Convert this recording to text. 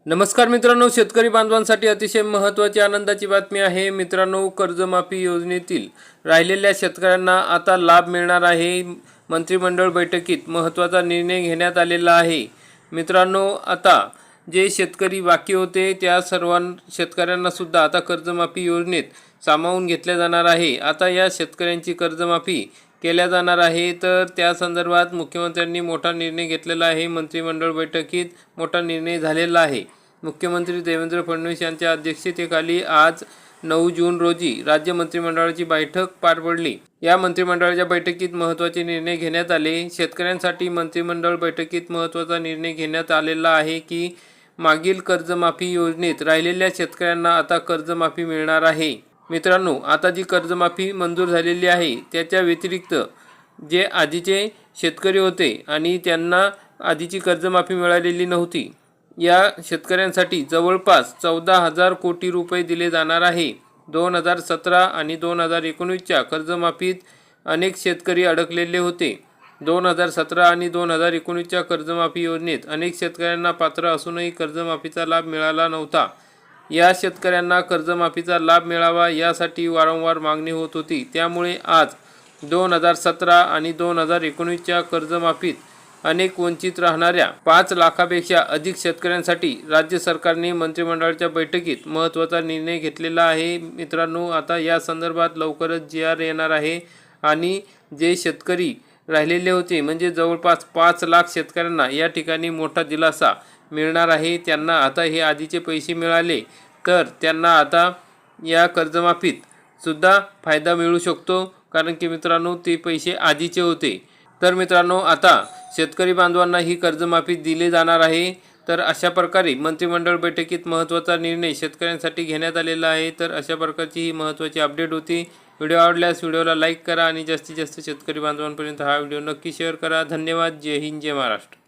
नमस्कार मित्रांनो, शेतकरी बांधवांसाठी अतिशय महत्त्वाची आनंदाची बातमी आहे। मित्रांनो, कर्जमाफी योजनेतील राहिलेल्या शेतकऱ्यांना आता लाभ मिळणार आहे। मंत्रिमंडळ बैठकीत महत्त्वाचा निर्णय घेण्यात आलेला आहे। मित्रांनो, आता जे शेतकरी बाकी होते त्या सर्व शेतकऱ्यांना सुद्धा आता कर्जमाफी योजनेत सामावून घेतले जाणार आहे। आता या शेतकऱ्यांची कर्जमाफी केल्या जाणार आहे। तर त्या संदर्भात मुख्यमंत्र्यांनी मोठा निर्णय घेतलेला आहे। मंत्रिमंडळ बैठकीत मोठा निर्णय झालेला आहे। मुख्यमंत्री देवेंद्र फडणवीस यांच्या अध्यक्षतेखाली आज 9 जून रोजी राज्य मंत्रिमंडळाची बैठक पार पडली। या मंत्रिमंडळाच्या बैठकीत महत्त्वाचे निर्णय घेण्यात आले। शेतकऱ्यांसाठी मंत्रिमंडळ बैठकीत महत्त्वाचा निर्णय घेण्यात आलेला आहे की मागील कर्जमाफी योजनेत राहिलेल्या शेतकऱ्यांना आता कर्जमाफी मिळणार आहे। मित्रांनो, आता जी कर्जमाफी मंजूर झालेली आहे त्याच्या व्यतिरिक्त जे आधीचे शेतकरी होते आणि त्यांना आधीची कर्जमाफी मिळालेली नव्हती, या शेतकऱ्यांसाठी जवळपास 14,000 कोटी रुपये दिले जाणार आहे। 2017 आणि 2019च्या कर्जमाफीत अनेक शेतकरी अडकलेले होते। 2017 आणि 2019च्या कर्जमाफी योजनेत अनेक शेतकऱ्यांना पात्र असूनही कर्जमाफीचा लाभ मिळाला नव्हता। या शेतकऱ्यांना कर्जमाफीचा लाभ मिळावा यासाठी वारंवार मागणी होत होती। त्यामुळे आज 2017 आणि 2019च्या कर्जमाफीत अनेक वंचित राहणाऱ्या 5 लाखापेक्षा अधिक शेतकऱ्यांसाठी राज्य सरकारने मंत्रिमंडळाच्या बैठकीत महत्त्वाचा निर्णय घेतलेला आहे। मित्रांनो, आता या संदर्भात लवकरच GR येणार आहे आणि जे शेतकरी राहिलेले होते म्हणजे जवळपास 5 लाख शेतकऱ्यांना या ठिकाणी मोठा दिलासा मिळणार आहे। त्यांना आता हे आधीचे पैसे मिळाले तर त्यांना आता या कर्जमाफीत सुद्धा फायदा मिळू शकतो, कारण की मित्रांनो ते पैसे आधीचे होते। तर मित्रांनो, आता शेतकरी बांधवांना ही कर्जमाफी दिली जाणार आहे। तर अशा प्रकारे मंत्रिमंडळ बैठकीत महत्त्वाचा निर्णय शेतकऱ्यांसाठी घेण्यात आलेला आहे। तर अशा प्रकारची ही महत्त्वाची अपडेट होती। व्हिडिओ आवडल्यास व्हिडिओला लाईक करा आणि जास्तीत जास्त शेतकरी बांधवांपर्यंत हा व्हिडिओ नक्की शेअर करा। धन्यवाद। जय हिंद, जय महाराष्ट्र।